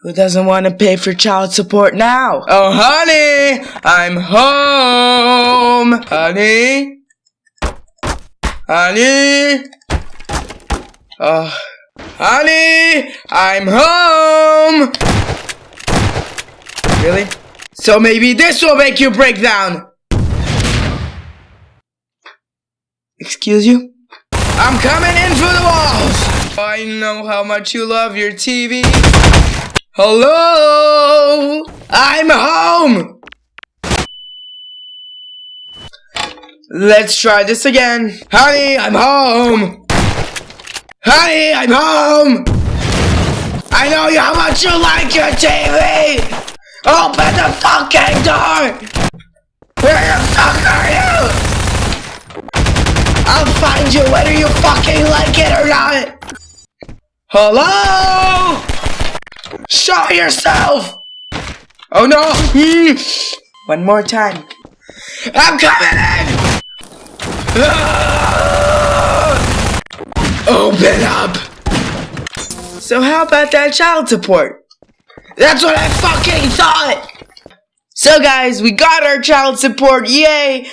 Who doesn't want to pay for child support now? Oh, honey, I'm home. Honey? Honey? Oh, honey, I'm home. Really? So maybe this will make you break down. Excuse you? I'm coming in through the walls. I know how much you love your TV. Hello? I'm home. Let's try this again. Honey, I'm home. Honey, I'm home. I know how much you like your TV. Open the fucking door. Where the fuck are you? I'll find you whether you fucking like it or not. Hello? Show yourself. Oh no. One more time. I'm coming in. Open up. So how about that child support? That's what I fucking thought. So guys, we got our child support. Yay.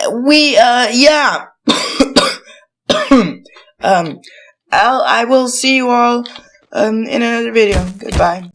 Yeah. I will see you all in another video. Goodbye.